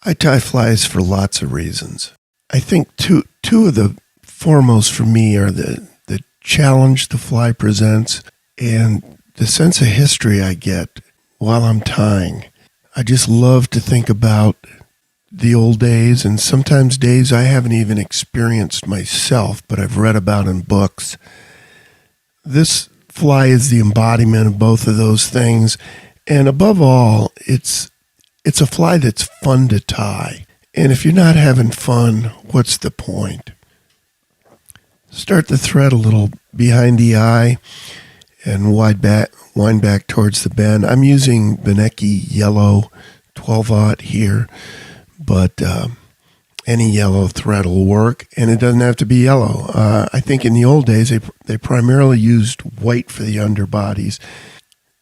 I tie flies for lots of reasons. I think two of the foremost for me are the challenge the fly presents and the sense of history I get while I'm tying. I just love to think about the old days and sometimes days I haven't even experienced myself, but I've read about in books. This fly is the embodiment of both of those things. And above all, it's a fly that's fun to tie. And if you're not having fun, what's the point? Start the thread a little behind the eye and wind back towards the bend. I'm using Benecki yellow 12-aught here, but any yellow thread will work, and it doesn't have to be yellow. I think in the old days, they primarily used white for the underbodies.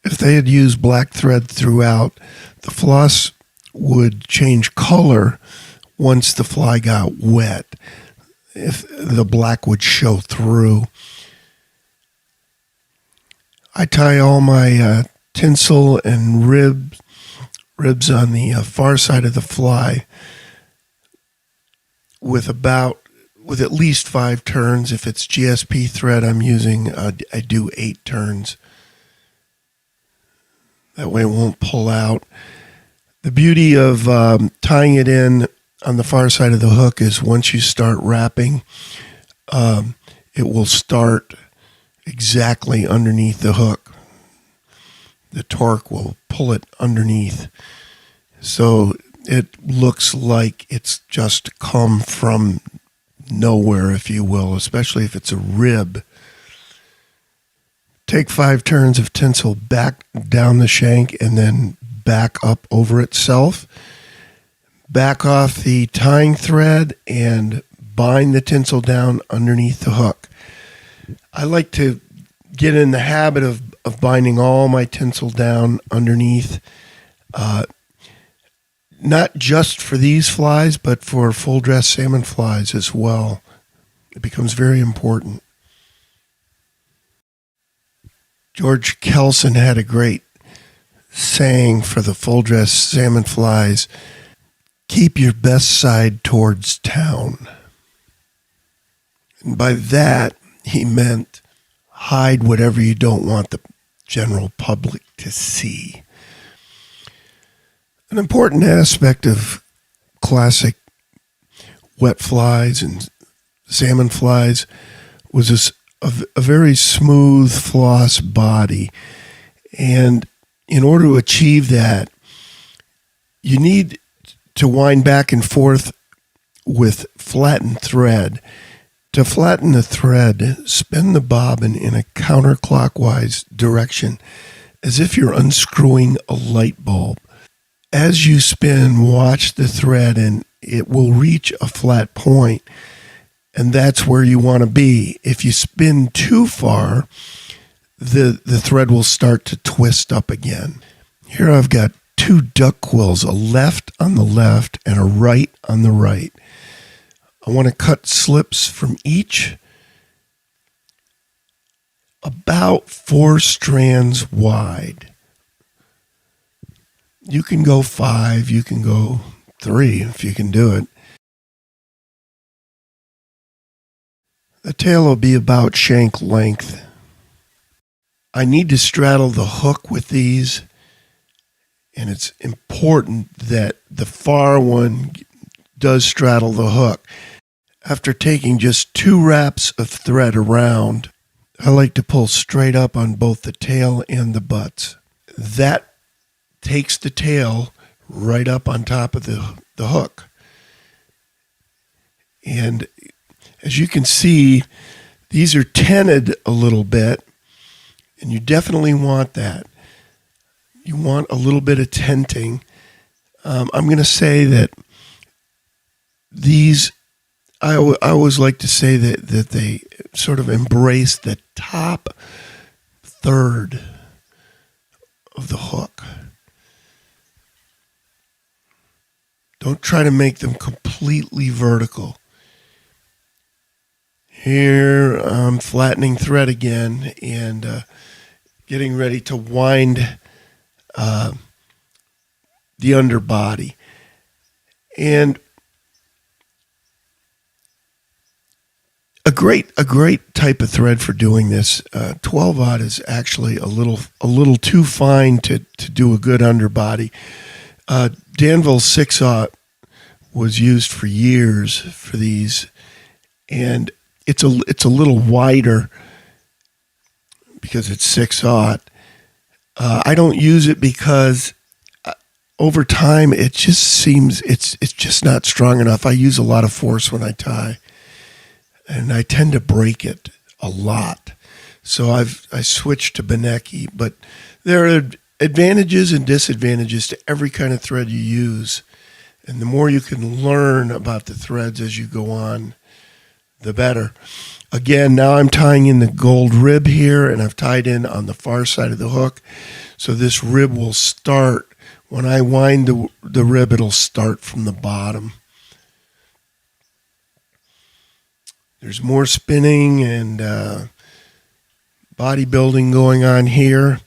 If they had used black thread throughout, the floss would change color once the fly got wet. If the black would show through. I tie all my tinsel and ribs on the far side of the fly with at least 5 turns. If it's GSP thread I'm using, I do 8 turns. That way it won't pull out. The beauty of tying it in on the far side of the hook is once you start wrapping, it will start exactly underneath the hook. The torque will pull it underneath. So it looks like it's just come from nowhere, if you will, especially if it's a rib. Take 5 turns of tinsel back down the shank and then back up over itself. Back off the tying thread and bind the tinsel down underneath the hook. I like to get in the habit of binding all my tinsel down underneath, not just for these flies, but for full dress salmon flies as well. It becomes very important. George Kelson had a great saying for the full dress salmon flies: keep your best side towards town. And by that, he meant hide whatever you don't want the general public to see. An important aspect of classic wet flies and salmon flies was a very smooth floss body. And in order to achieve that, you need to wind back and forth with flattened thread. To flatten the thread, spin the bobbin in a counterclockwise direction as if you're unscrewing a light bulb. As you spin, watch the thread and it will reach a flat point, and that's where you want to be. If you spin too far, the thread will start to twist up again. Here I've got 2 duck quills, a left on the left and a right on the right. I want to cut slips from each about 4 strands wide. You can go 5, you can go 3 if you can do it. The tail will be about shank length. I need to straddle the hook with these, and it's important that the far one does straddle the hook. After taking just 2 wraps of thread around, I like to pull straight up on both the tail and the butts. That takes the tail right up on top of the hook. And as you can see, these are tented a little bit, and you definitely want that. You want a little bit of tenting. I'm going to say that these, I always like to say that they sort of embrace the top third of the hook. Don't try to make them completely vertical. Here I'm flattening thread again and getting ready to wind the underbody. And a great type of thread for doing this. 12-aught is actually a little too fine to do a good underbody. Danville's 6-aught was used for years for these, and it's a little wider because it's 6-aught. I don't use it because over time it just seems it's just not strong enough. I use a lot of force when I tie, and I tend to break it a lot. So I switched to Benecki, but there are advantages and disadvantages to every kind of thread you use. And the more you can learn about the threads as you go on, the better. Again, now I'm tying in the gold rib here, and I've tied in on the far side of the hook. So this rib will start, when I wind the rib, it'll start from the bottom. There's more spinning and bodybuilding going on here,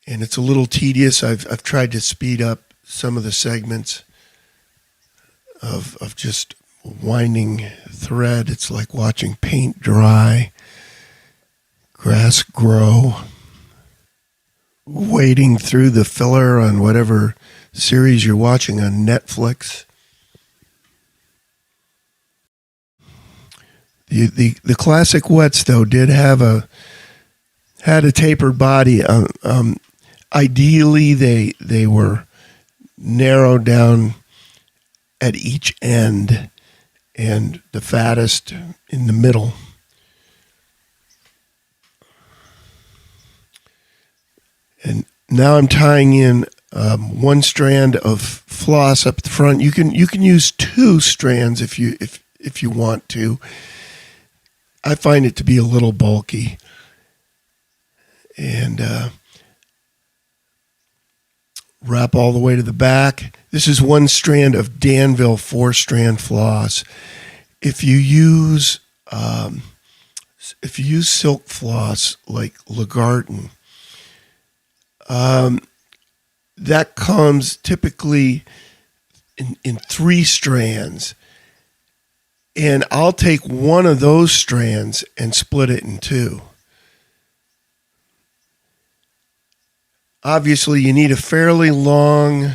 and it's a little tedious. I've tried to speed up some of the segments of just winding thread. It's like watching paint dry, grass grow, wading through the filler on whatever series you're watching on Netflix. The classic wets, though, had a tapered body. Ideally, they were narrowed down at each end, and the fattest in the middle. And now I'm tying in one strand of floss up the front. You can use two strands if you want to. I find it to be a little bulky. And wrap all the way to the back. This is one strand of Danville 4-strand floss. If you use silk floss like Lagarten, that comes typically in 3 strands. And I'll take one of those strands and split it in 2. Obviously, you need a fairly long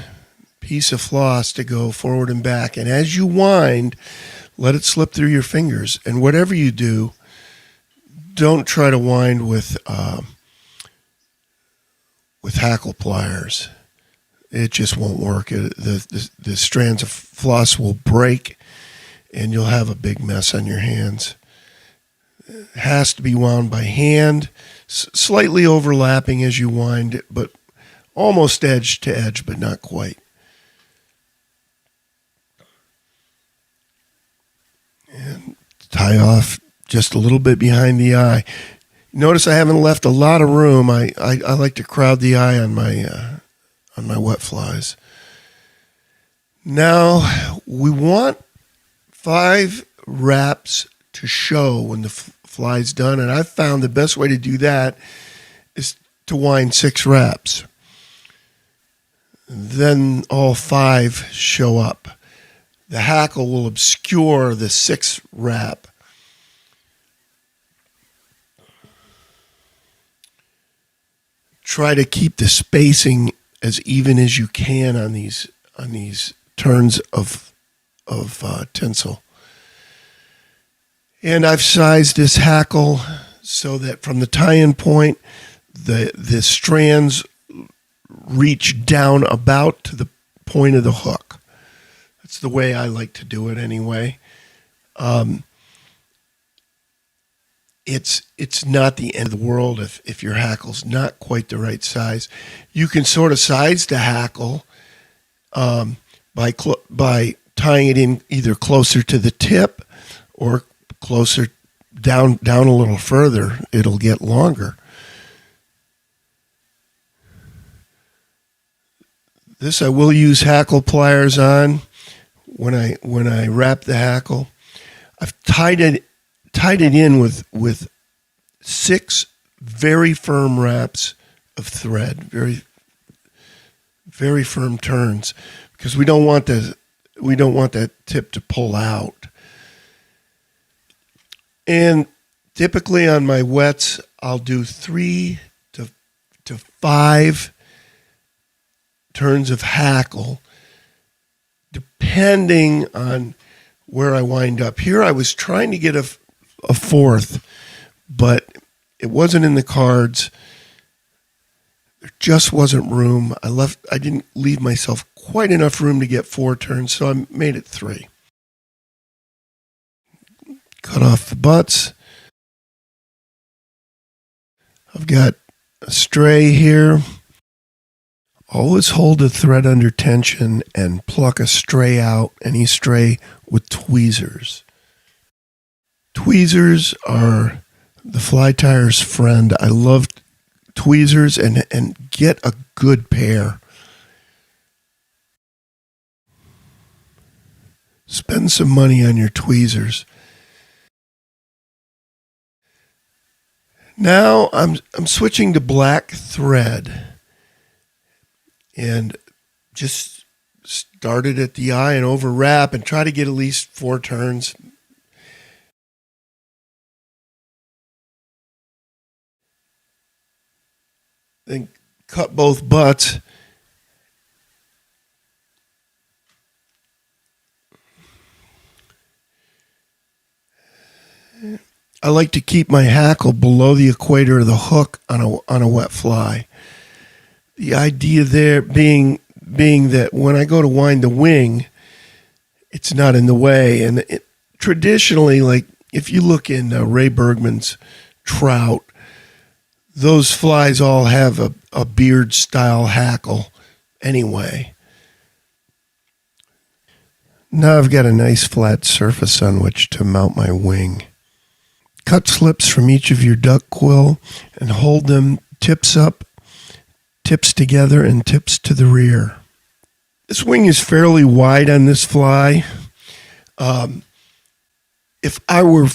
piece of floss to go forward and back. And as you wind, let it slip through your fingers. And whatever you do, don't try to wind with hackle pliers. It just won't work. The strands of floss will break, and you'll have a big mess on your hands. It has to be wound by hand, slightly overlapping as you wind it, but almost edge to edge, but not quite. And tie off just a little bit behind the eye. Notice I haven't left a lot of room. I like to crowd the eye on my wet flies. Now we want 5 wraps to show when the fly's done, and I've found the best way to do that is to wind 6 wraps. Then all 5 show up. The hackle will obscure the 6th wrap. Try to keep the spacing as even as you can on these turns of tinsel. And I've sized this hackle so that from the tie-in point, the strands reach down about to the point of the hook. That's the way I like to do it anyway. It's not the end of the world if your hackle's not quite the right size. You can sort of size the hackle by tying it in either closer to the tip or closer down a little further. It'll get longer. This I will use hackle pliers on when I wrap the hackle. I've tied it in with 6 very firm wraps of thread, very, very firm turns, because we don't want that tip to pull out. And typically on my wets, I'll do 3 to 5 turns of hackle, depending on where I wind up. Here I was trying to get a 4th, but it wasn't in the cards. There just wasn't room. I didn't leave myself quite enough room to get 4 turns, so I made it 3. Cut off the butts. I've got a stray here. Always hold the thread under tension and pluck a stray out, any stray, with tweezers. Tweezers are the fly tier's friend. I love tweezers, and get a good pair. Spend some money on your tweezers. Now I'm switching to black thread, and just start it at the eye and over wrap and try to get at least 4 turns. Then cut both butts. I like to keep my hackle below the equator of the hook on a wet fly. The idea there being that when I go to wind the wing, it's not in the way. And traditionally, like if you look in Ray Bergman's trout, those flies all have a beard style hackle anyway. Now I've got a nice flat surface on which to mount my wing. Cut slips from each of your duck quill and hold them tips up, tips together, and tips to the rear. This wing is fairly wide on this fly. If I were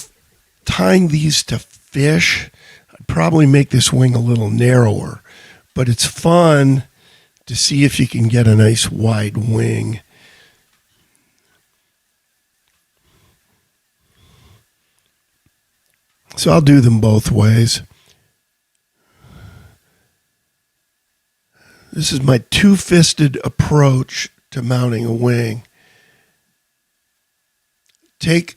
tying these to fish, I'd probably make this wing a little narrower, but it's fun to see if you can get a nice wide wing. So I'll do them both ways. This is my two-fisted approach to mounting a wing. Take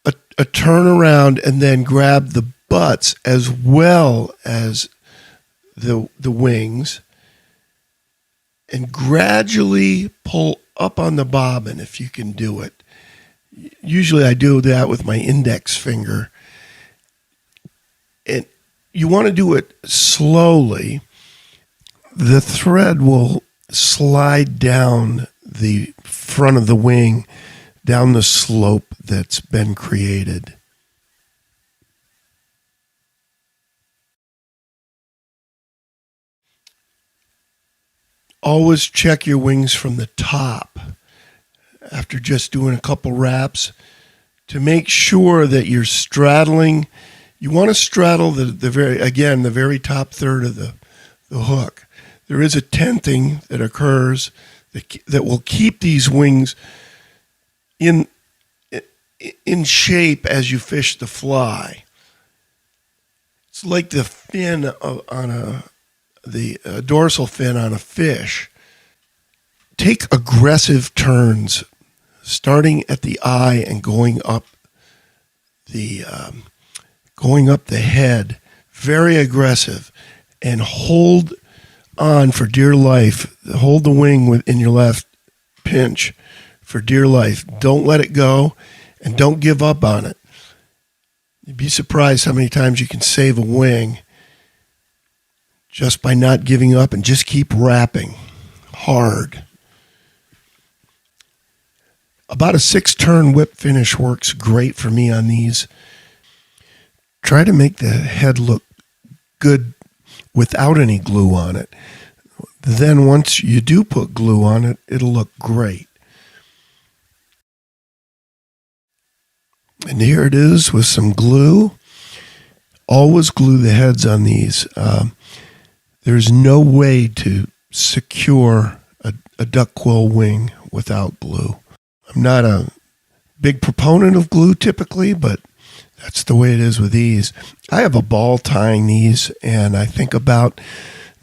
a turn around and then grab the butts as well as the wings and gradually pull up on the bobbin if you can do it. Usually I do that with my index finger. And you want to do it slowly. The thread will slide down the front of the wing, down the slope that's been created. Always check your wings from the top after just doing a couple wraps to make sure that you're straddling. You want to straddle the very top third of the hook. There is a tenting that occurs that will keep these wings in shape as you fish the fly. It's like the fin on the dorsal fin on a fish. Take aggressive turns, starting at the eye and going up the head, very aggressive, and hold on for dear life. Hold the wing in your left pinch for dear life. Don't let it go, and don't give up on it. You'd be surprised how many times you can save a wing just by not giving up and just keep wrapping hard. About a 6-turn whip finish works great for me on these. Try to make the head look good without any glue on it. Then once you do put glue on it, it'll look great. And here it is with some glue. Always glue the heads on these. There's no way to secure a duck quill wing without glue. I'm not a big proponent of glue typically, but that's the way it is with these. I have a ball tying these, and I think about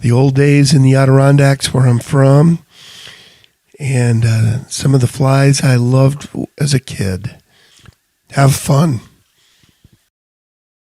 the old days in the Adirondacks where I'm from, and some of the flies I loved as a kid. Have fun.